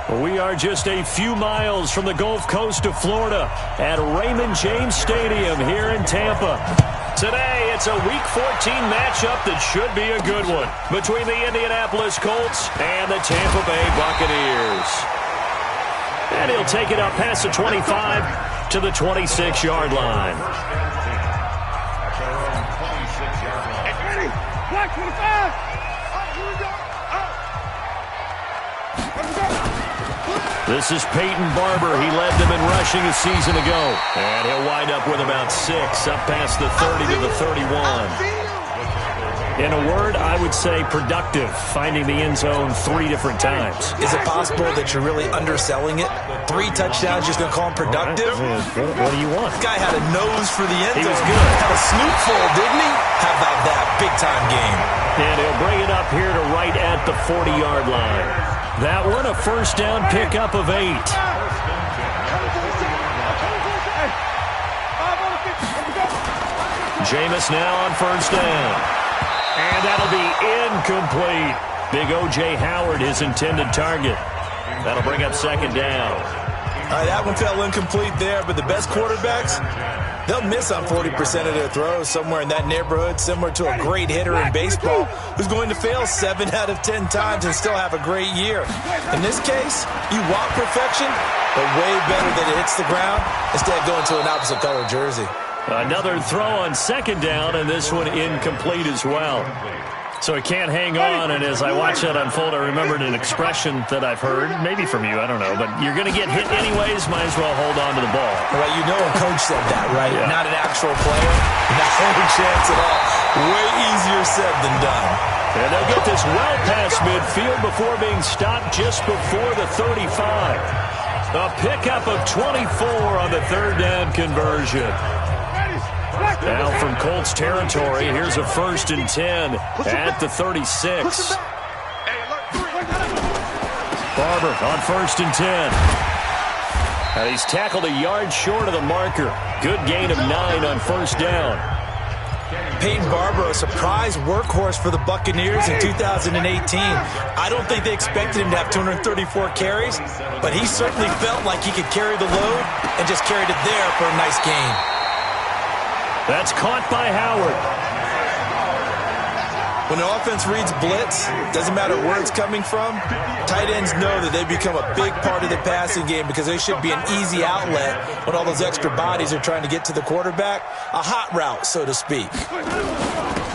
We are just a few miles from the Gulf Coast of Florida at Raymond James Stadium here in Tampa. Today, it's a Week 14 matchup that should be a good one between the Indianapolis Colts and the Tampa Bay Buccaneers. And he'll take it up past the 25 to the 26-yard line. Black 25! This is Peyton Barber. He led them in rushing a season ago. And he'll wind up with about 6 up past the 30 to the 31. In a word, I would say productive, finding the end zone 3 different times. Is it possible that you're really underselling it? 3 touchdowns, just going to call him productive? What do you want? This guy had a nose for the end zone. He was good. Had a snootful, didn't he? How about that? Big-time game. And he'll bring it up here to right at the 40-yard line. That one, a first down pickup of 8. Jameis now on first down. And that'll be incomplete. Big O.J. Howard, his intended target. That'll bring up second down. All right, that one fell incomplete there, but the best quarterbacks, they'll miss on 40% of their throws, somewhere in that neighborhood, similar to a great hitter in baseball who's going to fail 7 out of 10 times and still have a great year. In this case, you want perfection, but way better that it hits the ground instead of going to an opposite color jersey. Another throw on second down, and this one incomplete as well. So he can't hang on, and as I watch that unfold, I remembered an expression that I've heard, maybe from you, I don't know, but you're going to get hit anyways, might as well hold on to the ball. Well, you know a coach said that, right? Yeah. Not an actual player. Not any chance at all. Way easier said than done. And they'll get this well past midfield before being stopped just before the 35. A pickup of 24 on the third down conversion. Now from Colts territory, here's a 1st and 10 at the 36. Barber on 1st and 10. And he's tackled a yard short of the marker. Good gain of 9 on first down. Peyton Barber, a surprise workhorse for the Buccaneers in 2018. I don't think they expected him to have 234 carries, but he certainly felt like he could carry the load and just carried it there for a nice gain. That's caught by Howard. When an offense reads blitz, doesn't matter where it's coming from, tight ends know that they become a big part of the passing game because they should be an easy outlet when all those extra bodies are trying to get to the quarterback. A hot route, so to speak.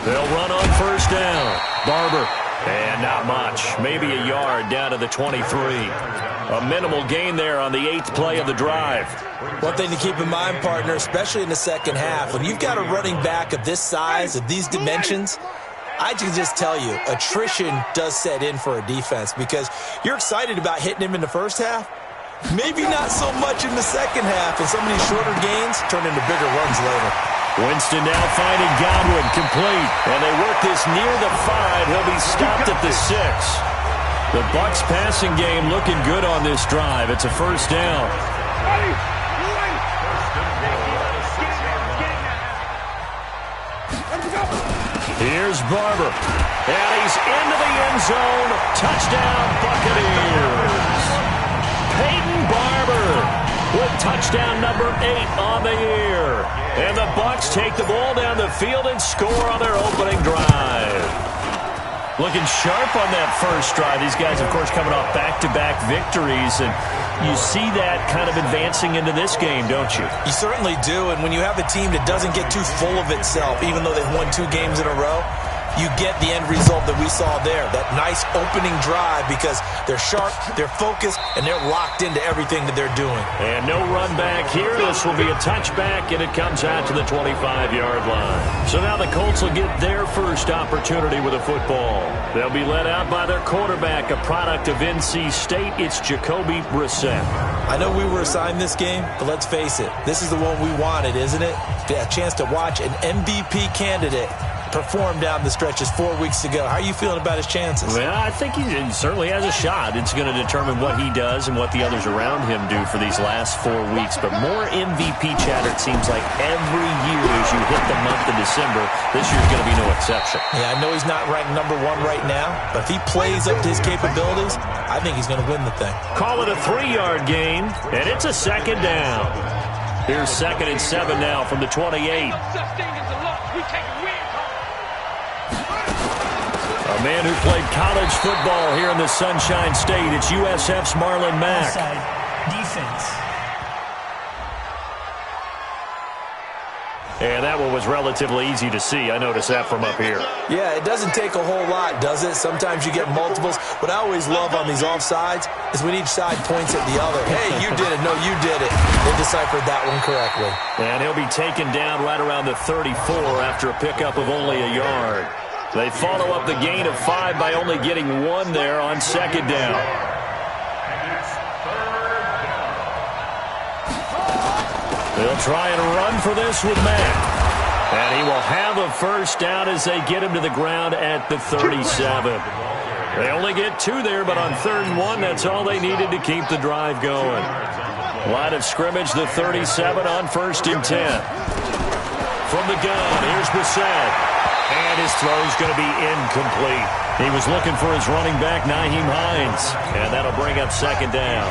They'll run on first down. Barber. And not much. Maybe a yard down to the 23. A minimal gain there on the 8th play of the drive. One thing to keep in mind, partner, especially in the second half, when you've got a running back of this size, of these dimensions, I can just tell you, attrition does set in for a defense because you're excited about hitting him in the first half. Maybe not so much in the second half, and some of these shorter gains turn into bigger runs later. Winston now finding Godwin, complete. And they work this near the 5. He'll be stopped at the 6. The Bucs passing game looking good on this drive. It's a first down. Here's Barber. And he's into the end zone. Touchdown, Buccaneers. Peyton Barber with touchdown number 8 on the year. And the Bucs take the ball down the field and score on their opening drive. Looking sharp on that first drive. These guys, of course, coming off back-to-back victories, and you see that kind of advancing into this game, don't you? You certainly do, and when you have a team that doesn't get too full of itself, even though they've won 2 games in a row, you get the end result that we saw there, that nice opening drive because they're sharp, they're focused, and they're locked into everything that they're doing. And no run back here. This will be a touchback, and it comes out to the 25-yard line. So now the Colts will get their first opportunity with a football. They'll be led out by their quarterback, a product of NC State. It's Jacoby Brissett. I know we were assigned this game, but let's face it, this is the one we wanted, isn't it? A chance to watch an MVP candidate performed down the stretches 4 weeks ago. How are you feeling about his chances? Well, I think he certainly has a shot. It's going to determine what he does and what the others around him do for these last 4 weeks. But more MVP chatter, it seems like, every year as you hit the month of December. This year's going to be no exception. Yeah, I know he's not ranked number 1 right now, but if he plays up to his capabilities, I think he's going to win the thing. Call it a 3-yard gain, and it's a second down. Here's 2nd and 7 now from the 28. A man who played college football here in the Sunshine State. It's USF's Marlon Mack. Defense. And that one was relatively easy to see. I noticed that from up here. Yeah, it doesn't take a whole lot, does it? Sometimes you get multiples. What I always love on these offsides is when each side points at the other. Hey, you did it. No, you did it. They deciphered that one correctly. And he'll be taken down right around the 34 after a pickup of only a yard. They follow up the gain of 5 by only getting 1 there on 2nd down. They'll try and run for this with Mack. And he will have a first down as they get him to the ground at the 37. They only get 2 there, but on 3rd and 1, that's all they needed to keep the drive going. Line of scrimmage, the 37 on 1st and 10. From the gun, here's Brissett. And his throw's going to be incomplete. He was looking for his running back, Nyheim Hines. And that'll bring up 2nd down.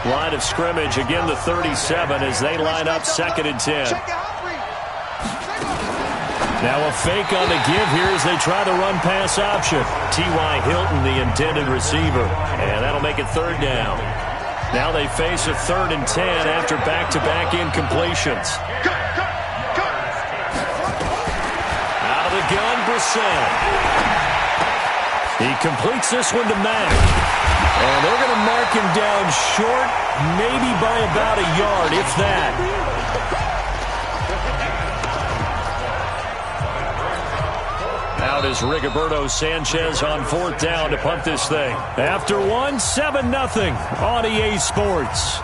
Line of scrimmage, again the 37 as they line up 2nd and 10. Now a fake on the give here as they try the run-pass option. T.Y. Hilton, the intended receiver. And that'll make it 3rd down. Now they face a 3rd and 10 after back-to-back incompletions. Out of the gun, Brissett. He completes this one to Mack. And they're going to mark him down short, maybe by about a yard, if that. Out is Rigoberto Sanchez on 4th down to punt this thing. After 1, 7-0 on EA Sports.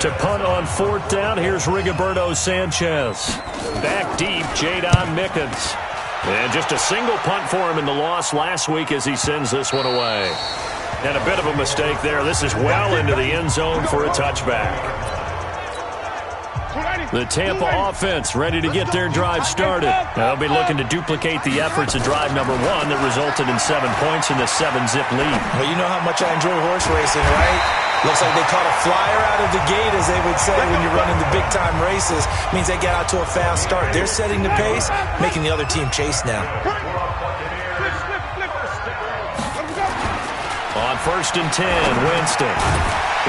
To punt on 4th down, here's Rigoberto Sanchez. Back deep, Jadon Mickens. And just a single punt for him in the loss last week as he sends this one away. And a bit of a mistake there. This is well into the end zone for a touchback. The Tampa offense ready to get their drive started. They'll be looking to duplicate the efforts of drive number 1 that resulted in 7 points in the 7-zip lead. Well, you know how much I enjoy horse racing, right? Looks like they caught a flyer out of the gate, as they would say when you're running the big-time races. Means they get out to a fast start. They're setting the pace, making the other team chase now. On 1st and 10, Winston.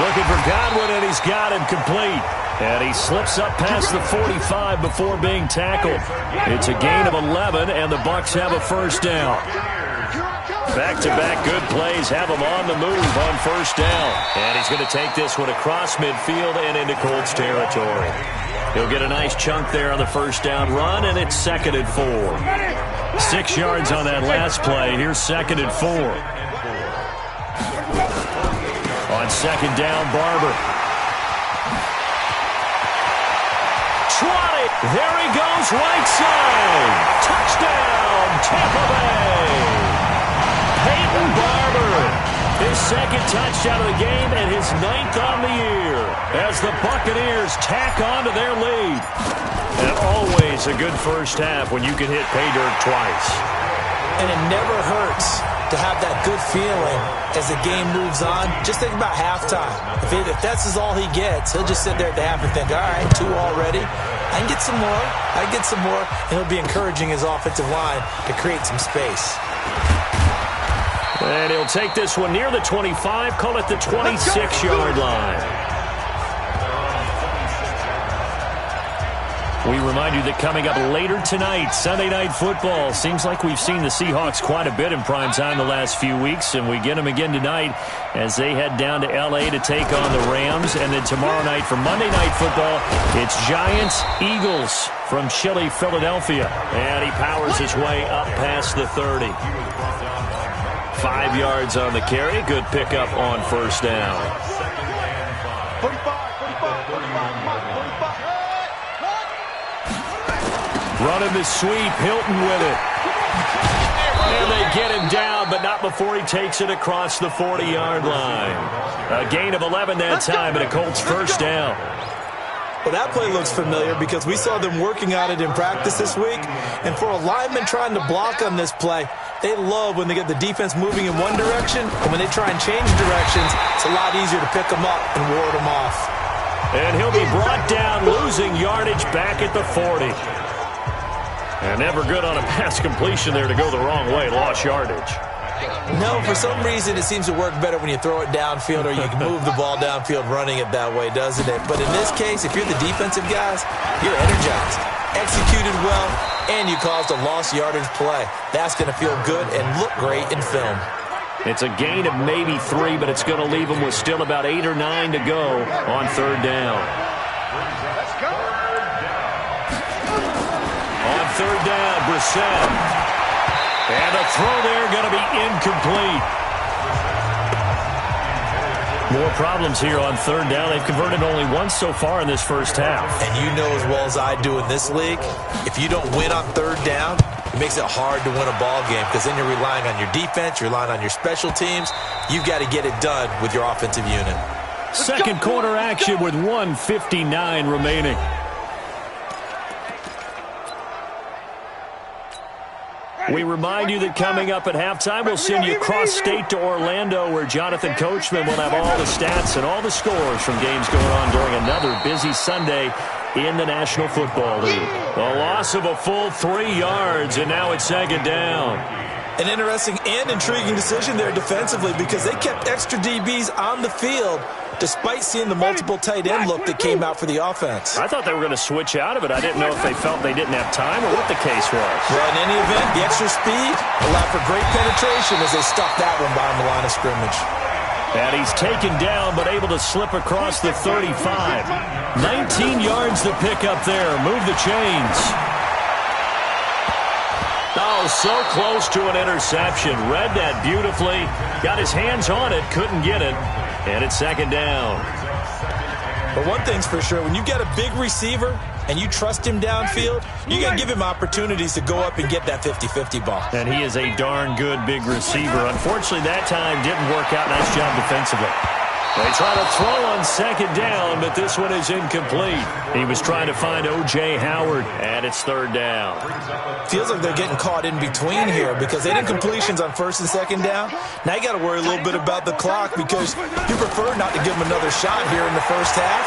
Looking for Godwin, and he's got him complete. And he slips up past the 45 before being tackled. It's a gain of 11, and the Bucs have a first down. Back-to-back good plays have him on the move on 1st down. And he's going to take this one across midfield and into Colts territory. He'll get a nice chunk there on the 1st down run, and it's 2nd and 4. 6 yards on that last play. Here's 2nd and 4. On 2nd down, Barber. Trotted. There he goes, right side. Touchdown, Tampa Bay. Peyton Barber, his 2nd touchdown of the game and his 9th on the year as the Buccaneers tack on to their lead. And always a good first half when you can hit pay dirt twice. And it never hurts to have that good feeling as the game moves on. Just think about halftime. If that's all he gets, he'll just sit there at the half and think, all right, 2 already. I can get some more. I can get some more. And he'll be encouraging his offensive line to create some space. And he'll take this one near the 25, call it the 26-yard line. We remind you that coming up later tonight, Sunday Night Football. Seems like we've seen the Seahawks quite a bit in prime time the last few weeks, and we get them again tonight as they head down to L.A. to take on the Rams. And then tomorrow night for Monday Night Football, it's Giants-Eagles from chilly Philadelphia. And he powers his way up past the 30. 5 yards on the carry. Good pickup on 1st down. Running the sweep, Hilton with it. And they get him down, but not before he takes it across the 40-yard line. A gain of 11 that time, and a Colts first down. Well, that play looks familiar because we saw them working on it in practice this week. And for a lineman trying to block on this play, they love when they get the defense moving in one direction, and when they try and change directions, it's a lot easier to pick them up and ward them off. And he'll be brought down, losing yardage back at the 40. And never good on a pass completion there to go the wrong way. Lost yardage. No, for some reason it seems to work better when you throw it downfield or you can move the ball downfield running it that way, doesn't it? But in this case, if you're the defensive guys, you're energized, executed well, and you caused a lost yardage play. That's going to feel good and look great in film. It's a gain of maybe 3, but it's going to leave them with still about 8 or 9 to go on third down. On third down, Brissett. And a throw there going to be incomplete. More problems here on third down. They've converted only once so far in this first half. And you know as well as I do in this league, if you don't win on third down, it makes it hard to win a ball game because then you're relying on your defense, you're relying on your special teams. You've got to get it done with your offensive unit. Second quarter action with 1:59 remaining. We remind you that coming up at halftime, we'll send you cross-state to Orlando, where Jonathan Coachman will have all the stats and all the scores from games going on during another busy Sunday in the National Football League. A loss of a full 3 yards, and now it's second down. An interesting and intriguing decision there defensively because they kept extra DBs on the field despite seeing the multiple tight end look that came out for the offense. I thought they were going to switch out of it. I didn't know if they felt they didn't have time or what the case was. Well, in any event, the extra speed allowed for great penetration as they stuffed that one behind the line of scrimmage. And he's taken down but able to slip across the 35. 19 yards to pick up there. Move the chains. Oh, so close to an interception. Read that beautifully. Got his hands on it. Couldn't get it. And it's second down. But one thing's for sure, when you get a big receiver and you trust him downfield, you got to give him opportunities to go up and get that 50-50 ball. And he is a darn good big receiver. Unfortunately, that time didn't work out. Nice job defensively. They try to throw on second down, but this one is incomplete. He was trying to find O.J. Howard, and it's third down. Feels like they're getting caught in between here because they did completions on first and second down. Now you got to worry a little bit about the clock because you prefer not to give them another shot here in the first half.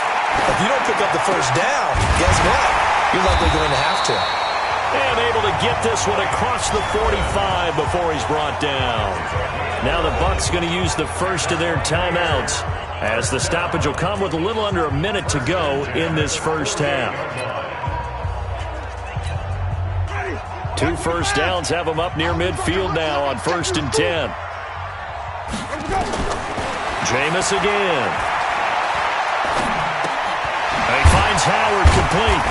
If you don't pick up the first down, guess what? You're likely going to have to. And able to get this one across the 45 before he's brought down. Now the Bucs going to use the first of their timeouts as the stoppage will come with a little under a minute to go in this first half. 2 first downs have them up near midfield now on 1st and 10. Jameis again. He finds Howard complete.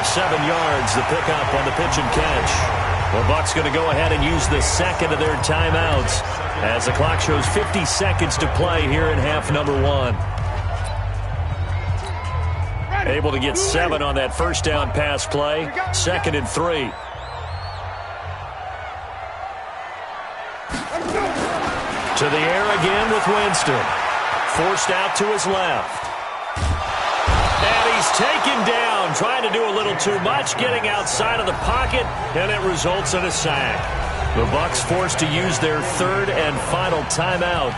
7 yards, the pickup on the pitch and catch. The Bucs going to go ahead and use the second of their timeouts as the clock shows 50 seconds to play here in half number 1. Able to get 7 on that first down pass play. 2nd and 3. To the air again with Winston. Forced out to his left. And he's taken down, trying to do a little too much, getting outside of the pocket, and it results in a sack. The Bucs forced to use their third and final timeout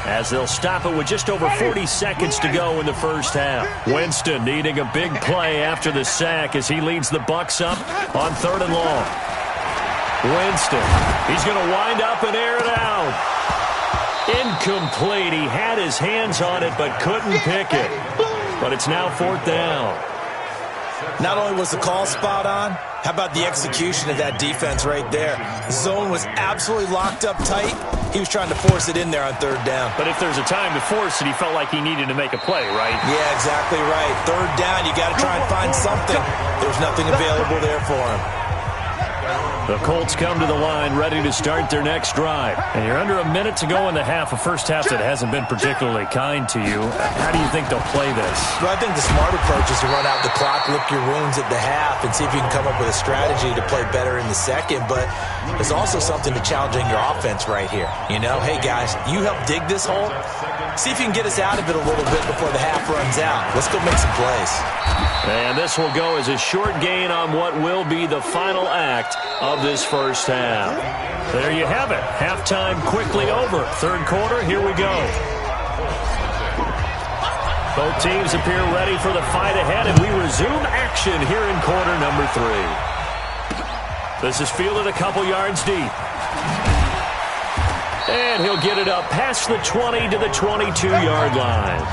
as they'll stop it with just over 40 seconds to go in the first half. Winston needing a big play after the sack as he leads the Bucs up on 3rd and long. Winston, he's going to wind up and air it out. Incomplete. He had his hands on it but couldn't pick it. But it's now 4th down. Not only was the call spot on, how about the execution of that defense right there? The zone was absolutely locked up tight. He was trying to force it in there on 3rd down. But if there's a time to force it, he felt like he needed to make a play, right? Yeah, exactly right. 3rd down, you got to try and find something. There's nothing available there for him. The Colts come to the line ready to start their next drive. And you're under a minute to go in the half, a first half that hasn't been particularly kind to you. How do you think they'll play this? Well, I think the smart approach is to run out the clock, lick your wounds at the half, and see if you can come up with a strategy to play better in the second. But there's also something to challenging your offense right here. You know, hey, guys, you help dig this hole. See if you can get us out of it a little bit before the half runs out. Let's go make some plays. And this will go as a short gain on what will be the final act of this first half. There you have it. Halftime quickly over. Third quarter, here we go. Both teams appear ready for the fight ahead, and we resume action here in quarter number 3. This is fielded a couple yards deep. And he'll get it up past the 20 to the 22-yard line.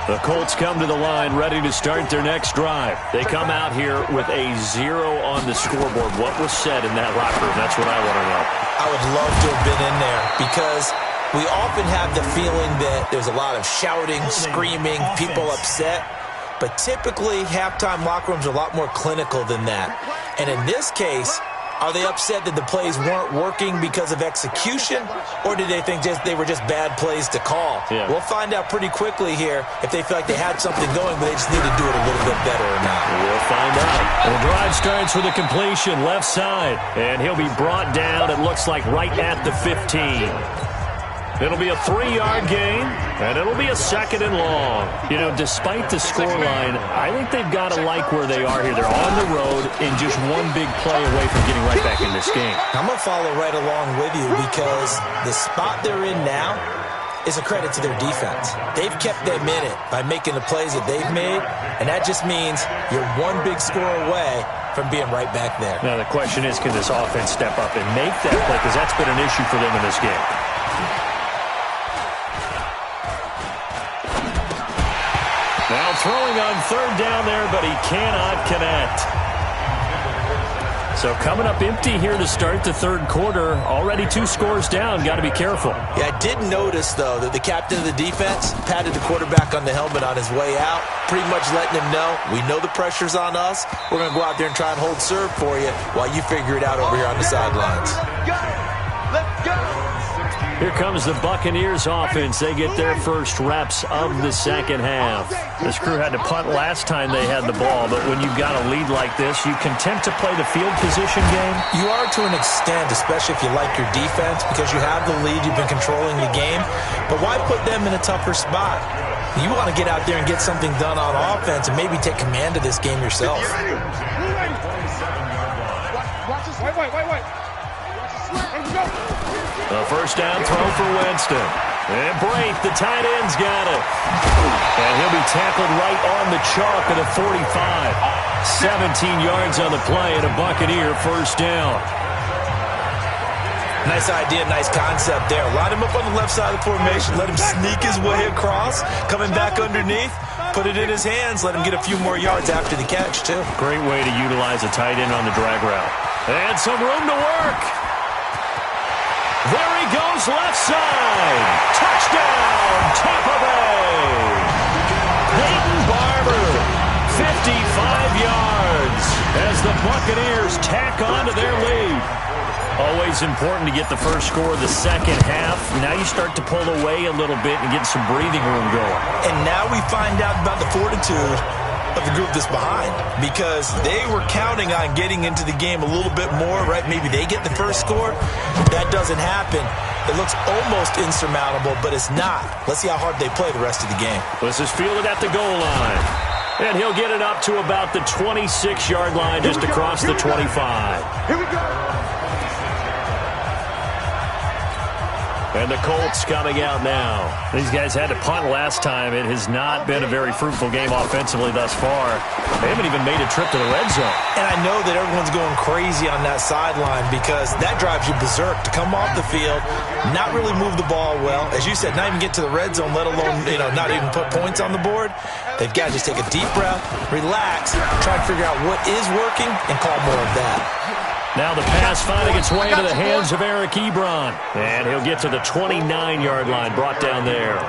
The Colts come to the line ready to start their next drive. They come out here with a 0 on the scoreboard. What was said in that locker room? That's what I want to know. I would love to have been in there because we often have the feeling that there's a lot of shouting, screaming, people upset. But typically, halftime locker rooms are a lot more clinical than that. And in this case, are they upset that the plays weren't working because of execution, or did they think they were just bad plays to call? Yeah. We'll find out pretty quickly here if they feel like they had something going, but they just need to do it a little bit better or not. We'll find out. The drive starts with a completion left side, and he'll be brought down, it looks like, right at the 15. It'll be a 3-yard gain, and it'll be a 2nd and long. You know, despite the scoreline, I think they've got to like where they are here. They're on the road and just one big play away from getting right back in this game. I'm going to follow right along with you because the spot they're in now is a credit to their defense. They've kept them in it by making the plays that they've made, and that just means you're one big score away from being right back there. Now, the question is, can this offense step up and make that play? Because that's been an issue for them in this game. Now throwing on third down there, but he cannot connect. So coming up empty here to start the third quarter. Already 2 scores down. Got to be careful. Yeah, I did notice, though, that the captain of the defense patted the quarterback on the helmet on his way out, pretty much letting him know, we know the pressure's on us. We're going to go out there and try and hold serve for you while you figure it out over here on the sidelines. Let's go! Here comes the Buccaneers offense. They get their first reps of the second half. This crew had to punt last time they had the ball, but when you've got a lead like this, you content to play the field position game? You are to an extent, especially if you like your defense, because you have the lead, you've been controlling the game. But why put them in a tougher spot? You want to get out there and get something done on offense and maybe take command of this game yourself. Wait. A first down throw for Winston. And Brate, the tight end's got it. And he'll be tackled right on the chalk at the 45. 17 yards on the play and a Buccaneer first down. Nice idea, nice concept there. Line him up on the left side of the formation. Let him sneak his way across. Coming back underneath. Put it in his hands. Let him get a few more yards after the catch, too. Great way to utilize a tight end on the drag route. And some room to work. There he goes left side. Touchdown, Tampa Bay. Peyton Barber, 55 yards as the Buccaneers tack on to their lead. Always important to get the first score of the second half. Now you start to pull away a little bit and get some breathing room going. And now we find out about the fortitude of the group that's behind, because they were counting on getting into the game a little bit more, right? Maybe they get the first score. That doesn't happen. It looks almost insurmountable, but it's not. Let's see how hard they play the rest of the game. This is fielded at the goal line. And he'll get it up to about the 26-yard line, just across the 25. Here we go. And the Colts coming out now. These guys had to punt last time. It has not been a very fruitful game offensively thus far. They haven't even made a trip to the red zone. And I know that everyone's going crazy on that sideline because that drives you berserk to come off the field, not really move the ball well. As you said, not even get to the red zone, let alone, not even put points on the board. They've got to just take a deep breath, relax, try to figure out what is working, and call more of that. Now the pass finding its way into the hands of Eric Ebron. And he'll get to the 29-yard line, brought down there. A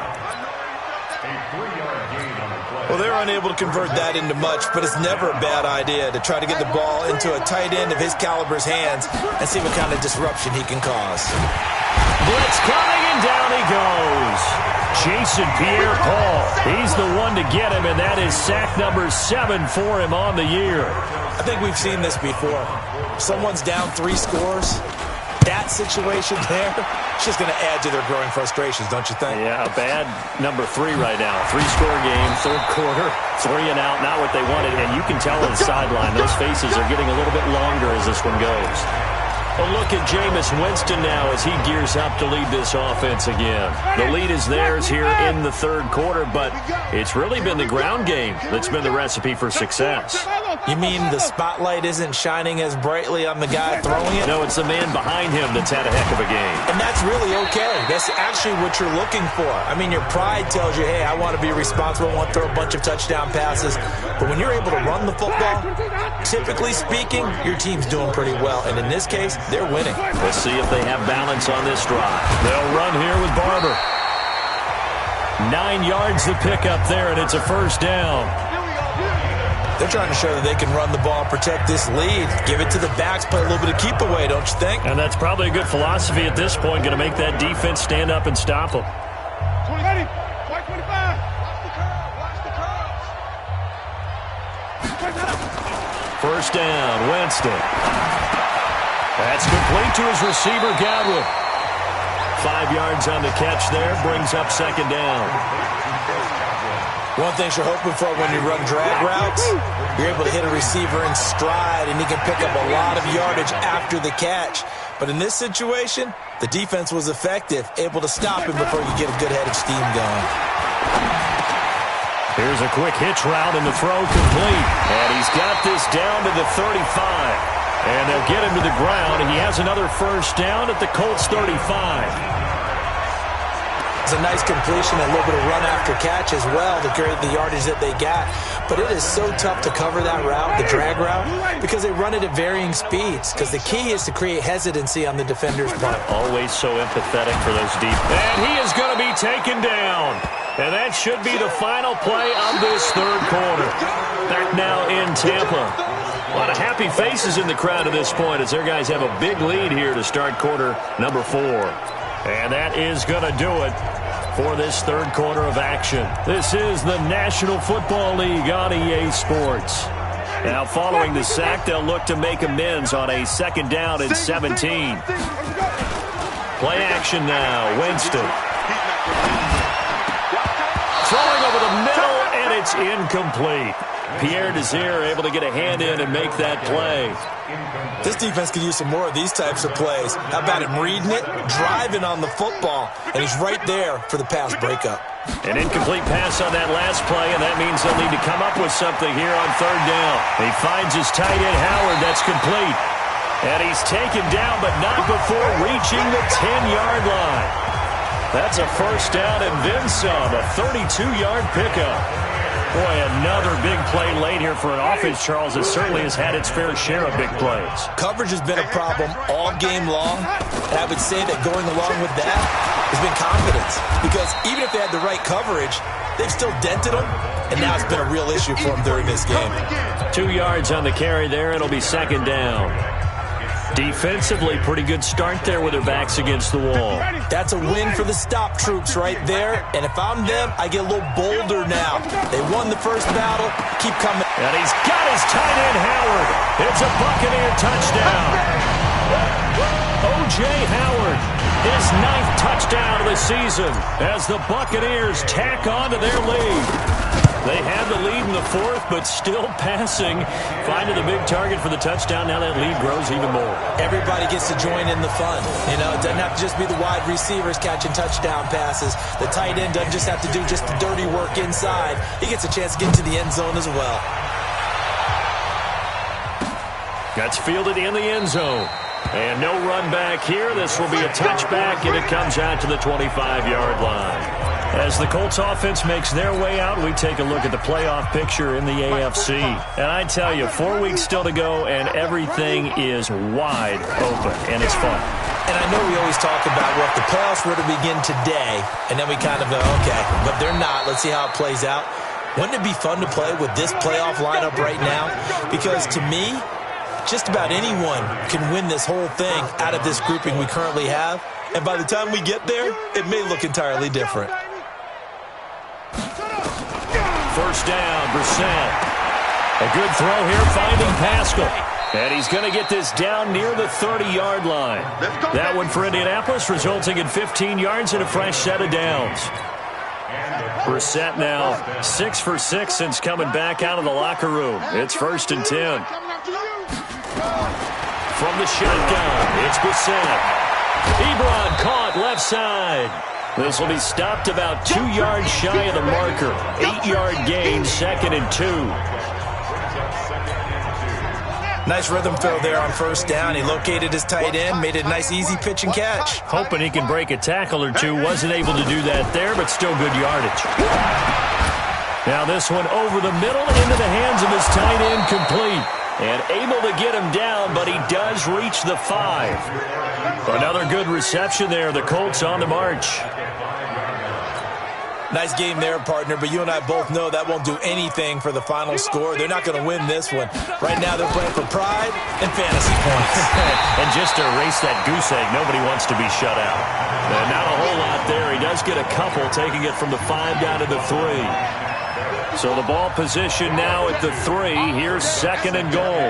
3-yard gain on the play. Well, they're unable to convert that into much, but it's never a bad idea to try to get the ball into a tight end of his caliber's hands and see what kind of disruption he can cause. Blitz coming, and down he goes. Jason Pierre-Paul, he's the one to get him, and that is sack number 7 for him on the year. I think we've seen this before. Someone's down 3 scores. That situation there, it's just going to add to their growing frustrations, don't you think? Yeah, a bad number 3 right now. 3-score game, third quarter, 3 and out, not what they wanted. And you can tell on the sideline, those faces are getting a little bit longer as this one goes. A look at Jameis Winston now as he gears up to lead this offense again. The lead is theirs here in the third quarter, but it's really been the ground game that's been the recipe for success. You mean the spotlight isn't shining as brightly on the guy throwing it? No, it's the man behind him that's had a heck of a game. And that's really okay. That's actually what you're looking for. I mean, your pride tells you, hey, I want to be responsible, I want to throw a bunch of touchdown passes. But when you're able to run the football, typically speaking, your team's doing pretty well. And in this case, they're winning. Let's see if they have balance on this drive. They'll run here with Barber. 9 yards to pick up there, and it's a first down. They're trying to show that they can run the ball, protect this lead, give it to the backs, play a little bit of keep away, don't you think? And that's probably a good philosophy at this point, going to make that defense stand up and stop them. 20, 25. Watch the curve. First down, Winston. That's complete to his receiver, Godwin. 5 yards on the catch there, brings up second down. One thing you're hoping for when you run drag routes, you're able to hit a receiver in stride, and he can pick up a lot of yardage after the catch. But in this situation, the defense was effective, able to stop him before you get a good head of steam going. Here's a quick hitch route, and the throw complete. And he's got this down to the 35. And they'll get him to the ground, and he has another first down at the Colts 35. It's a nice completion, a little bit of run after catch as well to create the yardage that they got. But it is so tough to cover that route, the drag route, because they run it at varying speeds. Because the key is to create hesitancy on the defender's part. Always so empathetic for those deep. And he is going to be taken down. And that should be the final play of this third quarter. Back now in Tampa. A lot of happy faces in the crowd at this point as their guys have a big lead here to start quarter number 4. And that is going to do it for this third quarter of action. This is the National Football League on EA Sports. Now, following the sack, they'll look to make amends on a second down at 17. Play action now. Winston. Throwing over the middle, and it's incomplete. Pierre Desir able to get a hand in and make that play. This defense could use some more of these types of plays. How about him reading it, driving on the football, and he's right there for the pass breakup. An incomplete pass on that last play, and that means they'll need to come up with something here on third down. He finds his tight end, Howard. That's complete. And he's taken down, but not before reaching the 10-yard line. That's a first down and then some, a 32-yard pickup. Boy, another big play late here for an offense, Charles, that certainly has had its fair share of big plays. Coverage has been a problem all game long, and I would say that going along with that has been confidence. Because even if they had the right coverage, they've still dented them, and now it's been a real issue for them during this game. 2 yards on the carry there. It'll be second down. Defensively, pretty good start there with their backs against the wall. That's a win for the stop troops right there. And if I'm them, I get a little bolder now. They won the first battle. Keep coming. And he's got his tight end, Howard. It's a Buccaneer touchdown. O.J. Howard, his 9th touchdown of the season as the Buccaneers tack on to their lead. They had the lead in the fourth, but still passing. Finding the big target for the touchdown. Now that lead grows even more. Everybody gets to join in the fun. You know, it doesn't have to just be the wide receivers catching touchdown passes. The tight end doesn't just have to do just the dirty work inside. He gets a chance to get to the end zone as well. That's fielded in the end zone. And no run back here. This will be a touchback, and it comes out to the 25-yard line. As the Colts offense makes their way out, we take a look at the playoff picture in the AFC. And I tell you, 4 weeks still to go, and everything is wide open, and it's fun. And I know we always talk about, well, if the playoffs were to begin today, and then we kind of go, okay, but they're not. Let's see how it plays out. Wouldn't it be fun to play with this playoff lineup right now? Because to me, just about anyone can win this whole thing out of this grouping we currently have. And by the time we get there, it may look entirely different. First down, Brissett. A good throw here, finding Pascal. And he's going to get this down near the 30-yard line. That one for Indianapolis, resulting in 15 yards and a fresh set of downs. Brissett now 6 for 6 since coming back out of the locker room. It's 1st and 10. From the shotgun, it's Brissett. Ebron caught left side. This will be stopped about 2 yards shy of the marker. 8-yard gain, 2nd and 2. Nice rhythm throw there on first down. He located his tight end, made it a nice easy pitch and catch. Hoping he can break a tackle or two. Wasn't able to do that there, but still good yardage. Now this one over the middle into the hands of his tight end, complete. And able to get him down, but he does reach the 5. Another good reception there. The Colts on the march. Nice game there, partner, but you and I both know that won't do anything for the final score. They're not going to win this one. Right now they're playing for pride and fantasy points. And just to erase that goose egg, nobody wants to be shut out. And not a whole lot there. He does get a couple, taking it from the 5 down to the 3. So the ball position now at the 3. Here's 2nd and goal.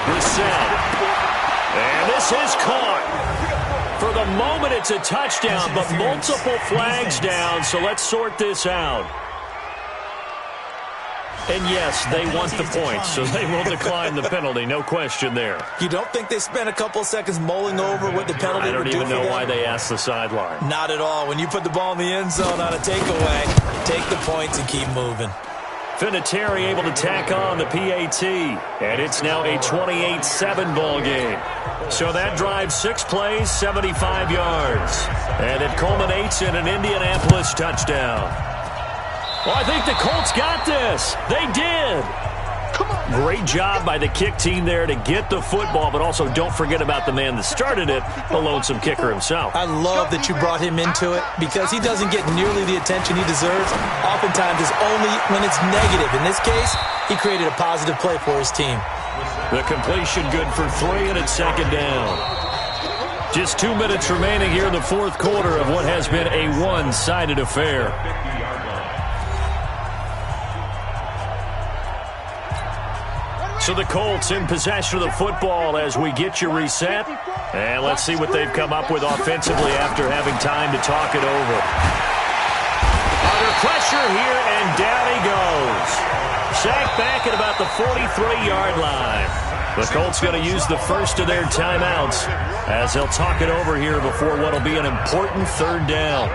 Brissett. And this is caught. For the moment, it's a touchdown, but multiple flags down, so let's sort this out. And yes, they want the points, so they will decline the penalty, no question there. You don't think they spent a couple seconds mulling over what the penalty would do for them? I don't even know why they asked the sideline. Not at all. When you put the ball in the end zone on a takeaway, take the points and keep moving. Vinatieri able to tack on the PAT, and it's now a 28-7 ball game. So that drives 6 plays, 75 yards. And it culminates in an Indianapolis touchdown. Well, I think the Colts got this. They did. Great job by the kick team there to get the football, but also don't forget about the man that started it, the lonesome kicker himself. I love that you brought him into it because he doesn't get nearly the attention he deserves. Oftentimes it's only when it's negative. In this case, he created a positive play for his team. The completion good for 3, and it's 2nd down. Just 2 minutes remaining here in the 4th quarter of what has been a one-sided affair. So the Colts in possession of the football as we get you reset. And let's see what they've come up with offensively after having time to talk it over. Under pressure here, and down he goes. Sacked back at about the 43-yard line. The Colts going to use the first of their timeouts as they'll talk it over here before what will be an important 3rd down.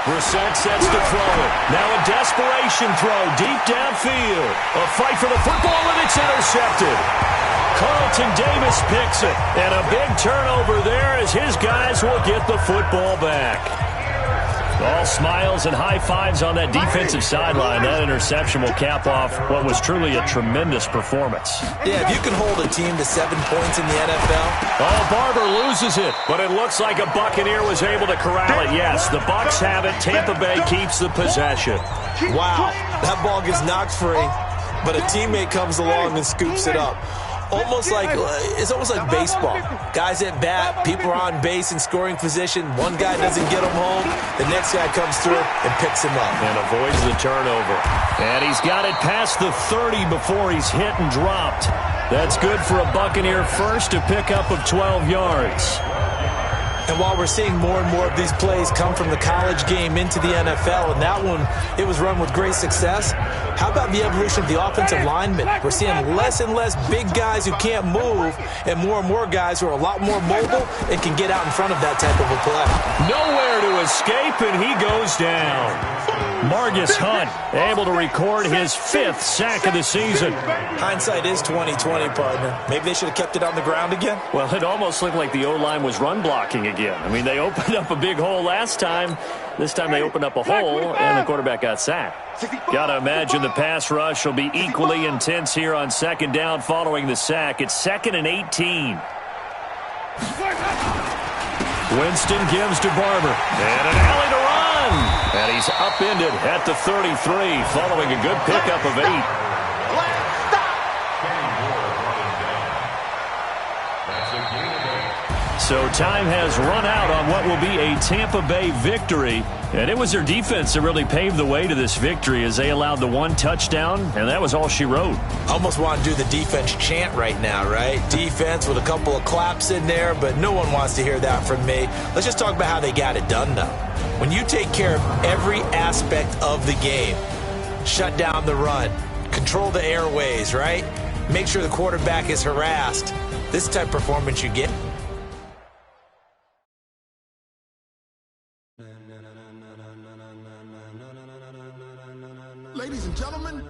Brissett sets to throw it. Now a desperation throw deep downfield. A fight for the football, and it's intercepted. Carlton Davis picks it. And a big turnover there as his guys will get the football back. All smiles and high fives on that defensive sideline. That interception will cap off what was truly a tremendous performance. Yeah, if you can hold a team to 7 points in the NFL. Oh, Barber loses it, but it looks like a Buccaneer was able to corral it. Yes, the Bucs have it. Tampa Bay keeps the possession. Wow, that ball gets knocked free, but a teammate comes along and scoops it up. It's almost like baseball. Guys at bat, people are on base in scoring position. One guy doesn't get him home. The next guy comes through and picks him up. And avoids the turnover. And he's got it past the 30 before he's hit and dropped. That's good for a Buccaneer first, to pick up of 12 yards. And while we're seeing more and more of these plays come from the college game into the NFL, and that one, it was run with great success, how about the evolution of the offensive linemen? We're seeing less and less big guys who can't move and more guys who are a lot more mobile and can get out in front of that type of a play. Nowhere to escape, and he goes down. Margus Hunt able to record his 5th sack of the season. Hindsight is 20/20, partner. Maybe they should have kept it on the ground again. Well, it almost looked like the O-line was run blocking again. I mean, they opened up a big hole last time. This time they opened up a hole, and the quarterback got sacked. Got to imagine the pass rush will be equally intense here on 2nd down following the sack. It's 2nd and 18. Winston gives to Barber. And an alley to run. And he's upended at the 33 following a good pickup of 8. So time has run out on what will be a Tampa Bay victory. And it was their defense that really paved the way to this victory as they allowed the 1 touchdown, and that was all she wrote. Almost want to do the defense chant right now, right? Defense with a couple of claps in there, but no one wants to hear that from me. Let's just talk about how they got it done, though. When you take care of every aspect of the game, shut down the run, control the airways, right? Make sure the quarterback is harassed. This type of performance you get. Ladies and gentlemen,